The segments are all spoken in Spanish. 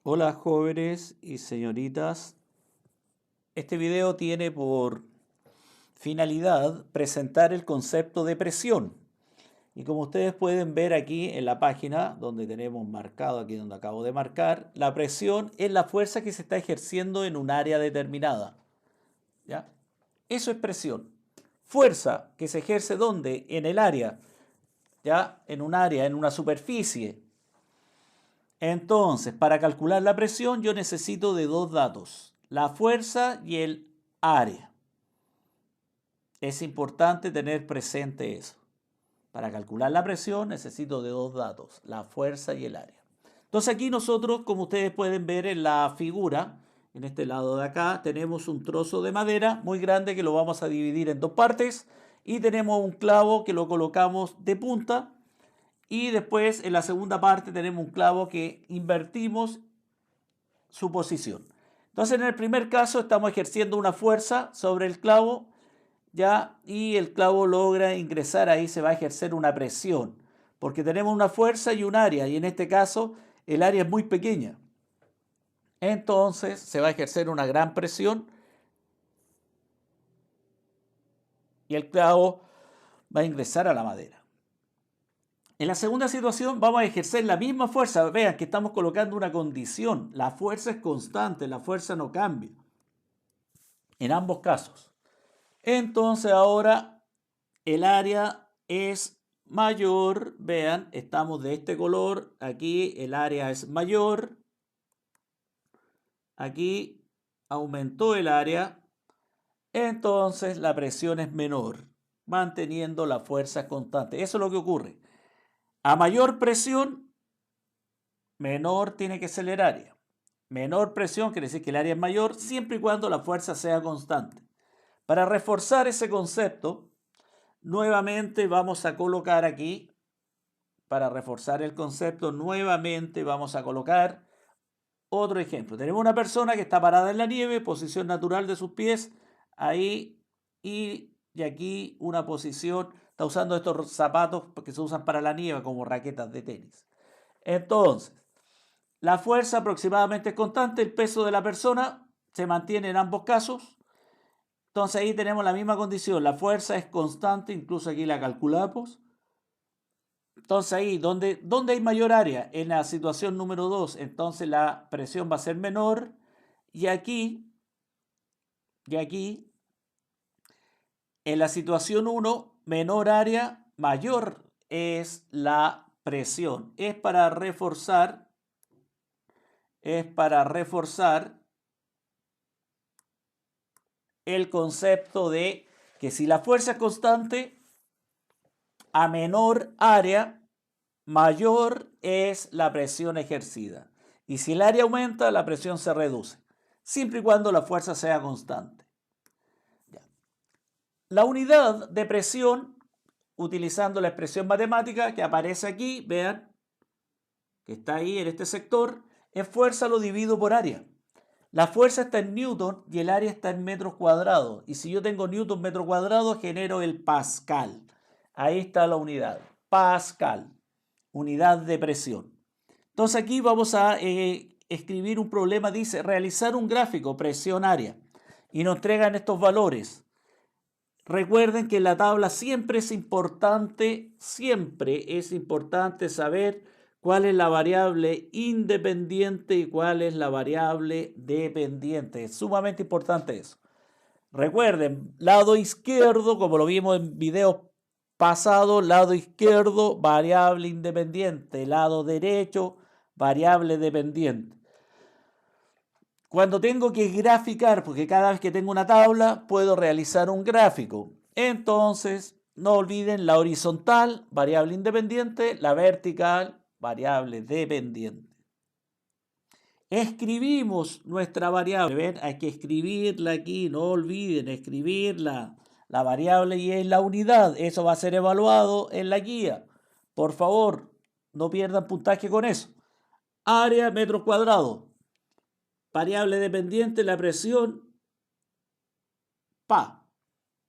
Hola jóvenes y señoritas, este video tiene por finalidad presentar el concepto de presión. Y como ustedes pueden ver aquí en la página donde tenemos marcado, aquí donde acabo de marcar, la presión es la fuerza que se está ejerciendo en un área determinada. ¿Ya? Eso es presión. Fuerza que se ejerce ¿dónde? En el área. ¿Ya? En un área, en una superficie. Entonces, para calcular la presión yo necesito de dos datos, la fuerza y el área. Es importante tener presente eso. Para calcular la presión necesito de dos datos, la fuerza y el área. Entonces aquí nosotros, como ustedes pueden ver en la figura, en este lado de acá, tenemos un trozo de madera muy grande que lo vamos a dividir en dos partes y tenemos un clavo que lo colocamos de punta. Y después en la segunda parte tenemos un clavo que invertimos su posición. Entonces en el primer caso estamos ejerciendo una fuerza sobre el clavo, ya, y el clavo logra ingresar ahí, se va a ejercer una presión, porque tenemos una fuerza y un área, y en este caso el área es muy pequeña. Entonces se va a ejercer una gran presión y el clavo va a ingresar a la madera. En la segunda situación vamos a ejercer la misma fuerza. Vean que estamos colocando una condición. La fuerza es constante, la fuerza no cambia. En ambos casos. Entonces ahora el área es mayor. Vean, estamos de este color. Aquí el área es mayor. Aquí aumentó el área. Entonces la presión es menor, manteniendo la fuerza constante. Eso es lo que ocurre. A mayor presión, menor tiene que ser el área. Menor presión quiere decir que el área es mayor siempre y cuando la fuerza sea constante. Para reforzar ese concepto, nuevamente vamos a colocar aquí, para reforzar el concepto, nuevamente vamos a colocar otro ejemplo. Tenemos una persona que está parada en la nieve, posición natural de sus pies, ahí y aquí una posición, está usando estos zapatos que se usan para la nieve como raquetas de tenis. Entonces, la fuerza aproximadamente es constante, el peso de la persona se mantiene en ambos casos. Entonces ahí tenemos la misma condición, la fuerza es constante, incluso aquí la calculamos. Entonces ahí, ¿dónde hay mayor área? En la situación número 2, entonces la presión va a ser menor. Y aquí, en la situación 1, menor área, mayor es la presión. Es para reforzar el concepto de que si la fuerza es constante, a menor área, mayor es la presión ejercida. Y si el área aumenta, la presión se reduce, siempre y cuando la fuerza sea constante. La unidad de presión, utilizando la expresión matemática que aparece aquí, vean, que está ahí en este sector, es fuerza lo divido por área. La fuerza está en newton y el área está en metros cuadrados. Y si yo tengo newton metro cuadrado, genero el pascal. Ahí está la unidad. Pascal, unidad de presión. Entonces aquí vamos a escribir un problema, dice realizar un gráfico presión área. Y nos entregan estos valores. Recuerden que en la tabla siempre es importante saber cuál es la variable independiente y cuál es la variable dependiente. Es sumamente importante eso. Recuerden, lado izquierdo, como lo vimos en videos pasados, lado izquierdo, variable independiente, lado derecho, variable dependiente. Cuando tengo que graficar, porque cada vez que tengo una tabla puedo realizar un gráfico. Entonces, no olviden la horizontal, variable independiente, la vertical, variable dependiente. Escribimos nuestra variable. ¿Ven? Hay que escribirla aquí, no olviden escribirla. La variable y es la unidad. Eso va a ser evaluado en la guía. Por favor, no pierdan puntaje con eso. Área, metros cuadrados. Variable dependiente, la presión, pa.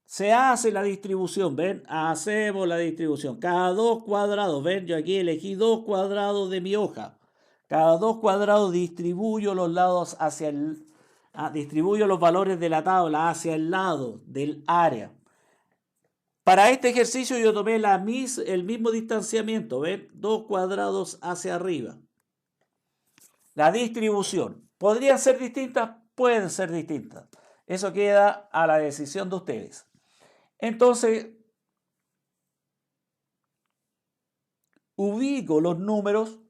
Se hace la distribución, ¿ven? Hacemos la distribución. Cada 2 cuadrados, ¿ven? Yo aquí elegí 2 cuadrados de mi hoja. Cada 2 cuadrados distribuyo los lados hacia distribuyo los valores de la tabla hacia el lado del área. Para este ejercicio yo tomé el mismo distanciamiento, ¿ven? 2 cuadrados hacia arriba. La distribución. ¿Podrían ser distintas? Pueden ser distintas. Eso queda a la decisión de ustedes. Entonces, ubico los números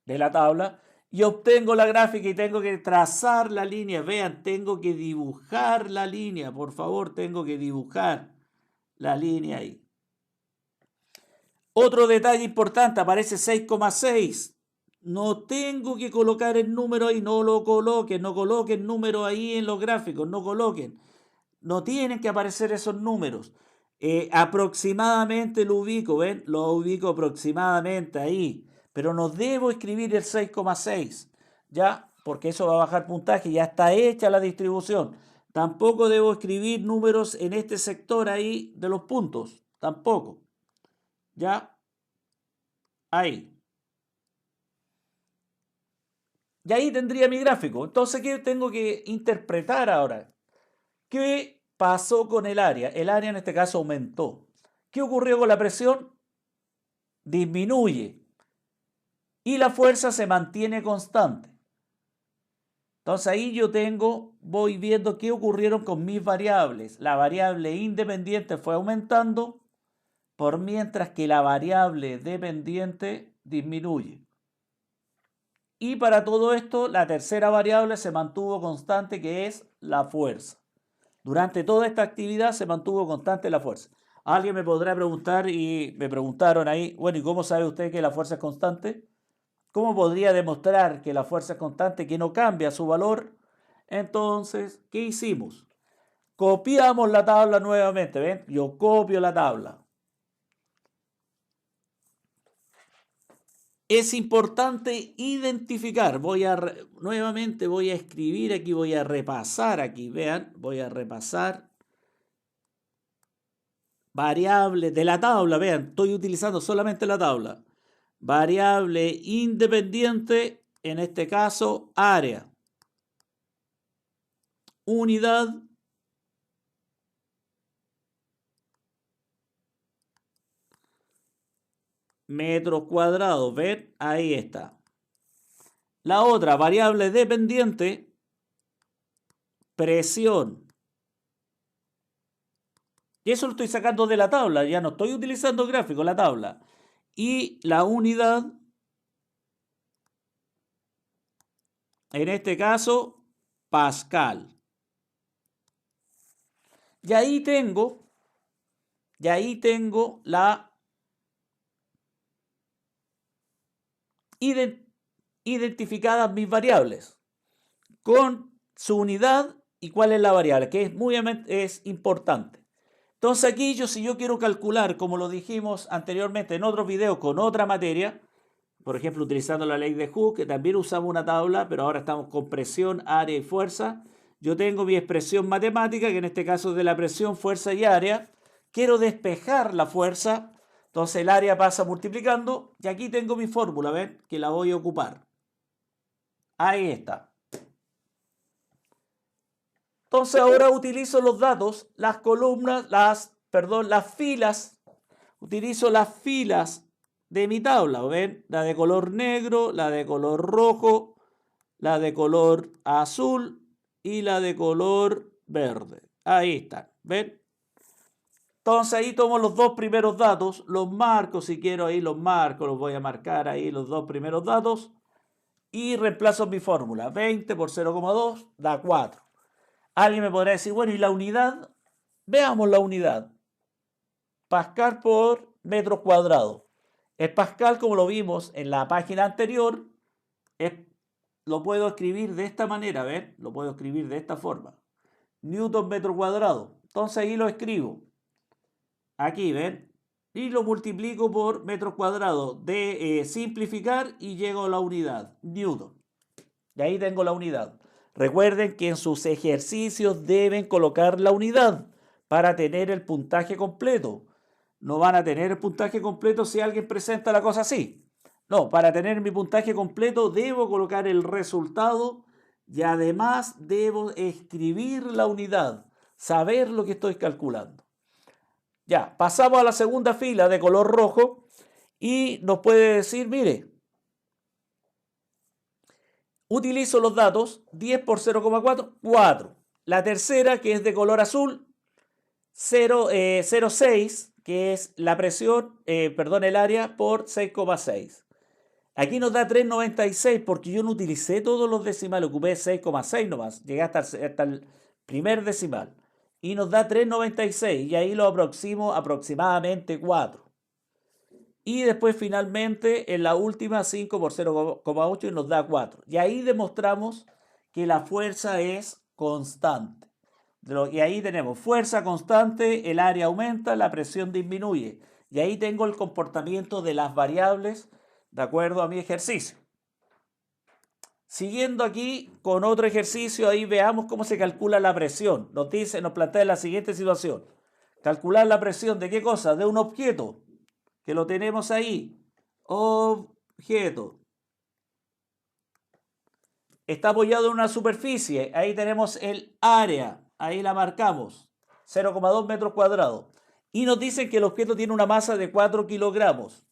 de la tabla y obtengo la gráfica y tengo que trazar la línea. Vean, tengo que dibujar la línea. Por favor, tengo que dibujar la línea ahí. Otro detalle importante, aparece 6,6. No tengo que colocar el número ahí, no lo coloquen, no coloquen número ahí en los gráficos, no coloquen. No tienen que aparecer esos números. Aproximadamente lo ubico, ¿ven? Lo ubico aproximadamente ahí. Pero no debo escribir el 6,6, ¿ya? Porque eso va a bajar puntaje, ya está hecha la distribución. Tampoco debo escribir números en este sector ahí de los puntos, tampoco. ¿Ya? Ahí. Y ahí tendría mi gráfico. Entonces, ¿qué tengo que interpretar ahora? ¿Qué pasó con el área? El área en este caso aumentó. ¿Qué ocurrió con la presión? Disminuye. Y la fuerza se mantiene constante. Entonces ahí yo voy viendo qué ocurrieron con mis variables. La variable independiente fue aumentando, por mientras que la variable dependiente disminuye. Y para todo esto, la tercera variable se mantuvo constante, que es la fuerza. Durante toda esta actividad se mantuvo constante la fuerza. Alguien me podrá preguntar, y me preguntaron ahí, bueno, ¿y cómo sabe usted que la fuerza es constante? ¿Cómo podría demostrar que la fuerza es constante, que no cambia su valor? Entonces, ¿qué hicimos? Copiamos la tabla nuevamente, ¿ven? Yo copio la tabla. Es importante identificar, nuevamente voy a escribir aquí, voy a repasar aquí, vean, voy a repasar variables de la tabla, vean, estoy utilizando solamente la tabla. Variable independiente, en este caso, área. Unidad. Metros cuadrados, ¿ven? Ahí está. La otra, variable dependiente, presión. Y eso lo estoy sacando de la tabla, ya no estoy utilizando gráfico, la tabla. Y la unidad, en este caso, Pascal. Y ahí tengo la identificadas mis variables con su unidad y cuál es la variable, que es importante. Entonces aquí si yo quiero calcular, como lo dijimos anteriormente en otros videos con otra materia, por ejemplo utilizando la ley de Hooke, que también usamos una tabla, pero ahora estamos con presión, área y fuerza. Yo tengo mi expresión matemática, que en este caso es de la presión, fuerza y área. Quiero despejar la fuerza, entonces el área pasa multiplicando, y aquí tengo mi fórmula, ¿ven? Que la voy a ocupar. Ahí está. Entonces ahora utilizo los datos, las columnas, las filas. Utilizo las filas de mi tabla, ¿ven? La de color negro, la de color rojo, la de color azul y la de color verde. Ahí están, ¿ven? Entonces ahí tomo los dos primeros datos, los marco si quiero ahí, los voy a marcar ahí los dos primeros datos y reemplazo mi fórmula. 20 por 0,2 da 4. Alguien me podrá decir, bueno, ¿y la unidad? Veamos la unidad. Pascal por metros cuadrados. El Pascal, como lo vimos en la página anterior, lo puedo escribir de esta manera, ¿ven? Lo puedo escribir de esta forma. Newton metro cuadrado. Entonces ahí lo escribo. Aquí, ¿ven? Y lo multiplico por metros cuadrados. De simplificar y llego a la unidad. Newton. Y ahí tengo la unidad. Recuerden que en sus ejercicios deben colocar la unidad para tener el puntaje completo. No van a tener el puntaje completo si alguien presenta la cosa así. No, para tener mi puntaje completo debo colocar el resultado y además debo escribir la unidad, saber lo que estoy calculando. Ya, pasamos a la segunda fila de color rojo y nos puede decir, mire, utilizo los datos 10 por 0,4, 4. La tercera, que es de color azul, 0,6, que es la presión, el área por 6,6. Aquí nos da 3,96 porque yo no utilicé todos los decimales, ocupé 6,6 nomás, llegué hasta el primer decimal. Y nos da 3,96 y ahí lo aproximo aproximadamente 4. Y después finalmente en la última 5 por 0,8 y nos da 4. Y ahí demostramos que la fuerza es constante. Y ahí tenemos fuerza constante, el área aumenta, la presión disminuye. Y ahí tengo el comportamiento de las variables de acuerdo a mi ejercicio. Siguiendo aquí con otro ejercicio, ahí veamos cómo se calcula la presión. Nos plantea la siguiente situación. Calcular la presión ¿de qué cosa? De un objeto, que lo tenemos ahí. Objeto. Está apoyado en una superficie. Ahí tenemos el área. Ahí la marcamos. 0,2 metros cuadrados. Y nos dicen que el objeto tiene una masa de 4 kilogramos.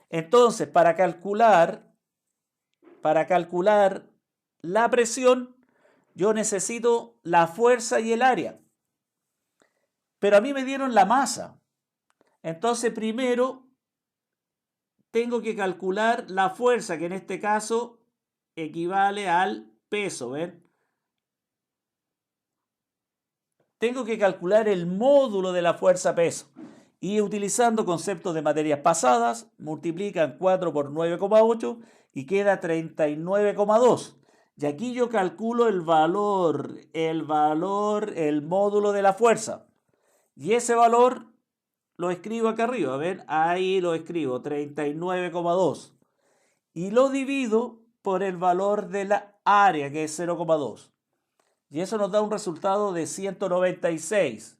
Entonces, para calcular la presión, yo necesito la fuerza y el área. Pero a mí me dieron la masa. Entonces, primero tengo que calcular la fuerza, que en este caso equivale al peso, ¿ven? Tengo que calcular el módulo de la fuerza peso. Y utilizando conceptos de materias pasadas, multiplican 4 por 9,8 y queda 39,2. Y aquí yo calculo el módulo de la fuerza. Y ese valor lo escribo acá arriba, ¿ven? Ahí lo escribo, 39,2. Y lo divido por el valor de la área, que es 0,2. Y eso nos da un resultado de 196.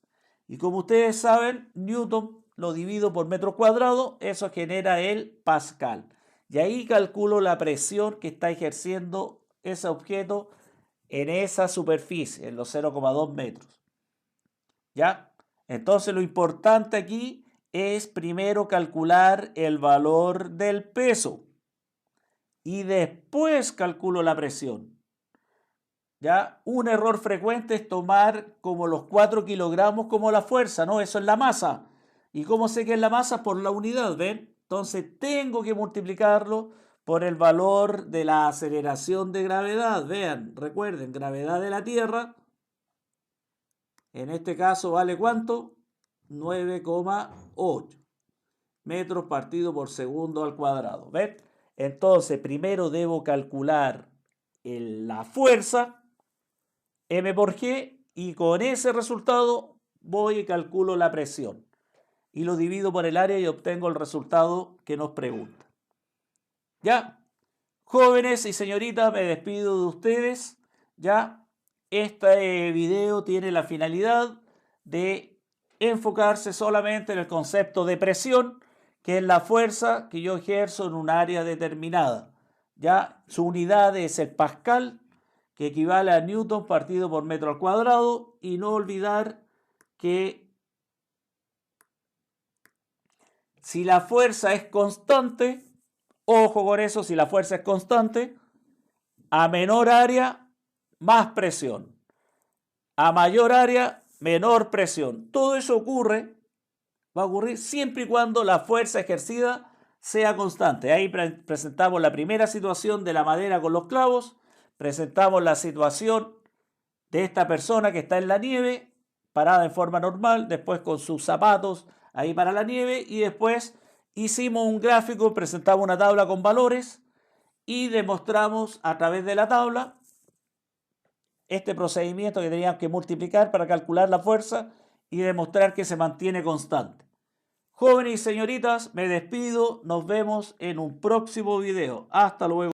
Y como ustedes saben, Newton lo divido por metro cuadrado, eso genera el pascal. Y ahí calculo la presión que está ejerciendo ese objeto en esa superficie, en los 0,2 metros. ¿Ya? Entonces lo importante aquí es primero calcular el valor del peso y después calculo la presión. ¿Ya? Un error frecuente es tomar como los 4 kilogramos como la fuerza, ¿no? Eso es la masa. ¿Y cómo sé que es la masa? Por la unidad, ¿ven? Entonces tengo que multiplicarlo por el valor de la aceleración de gravedad. Vean, recuerden, gravedad de la Tierra, en este caso vale ¿cuánto? 9,8 metros partido por segundo al cuadrado. ¿Ven? Entonces primero debo calcular la fuerza, M por G, y con ese resultado voy y calculo la presión. Y lo divido por el área y obtengo el resultado que nos pregunta. ¿Ya? Jóvenes y señoritas, me despido de ustedes. ¿Ya? Este video tiene la finalidad de enfocarse solamente en el concepto de presión, que es la fuerza que yo ejerzo en un área determinada. ¿Ya? Su unidad es el pascal, que equivale a Newton partido por metro al cuadrado, y no olvidar que si la fuerza es constante, ojo con eso, si la fuerza es constante, a menor área, más presión. A mayor área, menor presión. Todo eso va a ocurrir siempre y cuando la fuerza ejercida sea constante. Ahí presentamos la primera situación de la madera con los clavos, presentamos la situación de esta persona que está en la nieve, parada en forma normal, después con sus zapatos ahí para la nieve, y después hicimos un gráfico, presentamos una tabla con valores y demostramos a través de la tabla este procedimiento que teníamos que multiplicar para calcular la fuerza y demostrar que se mantiene constante. Jóvenes y señoritas, me despido, nos vemos en un próximo video. Hasta luego.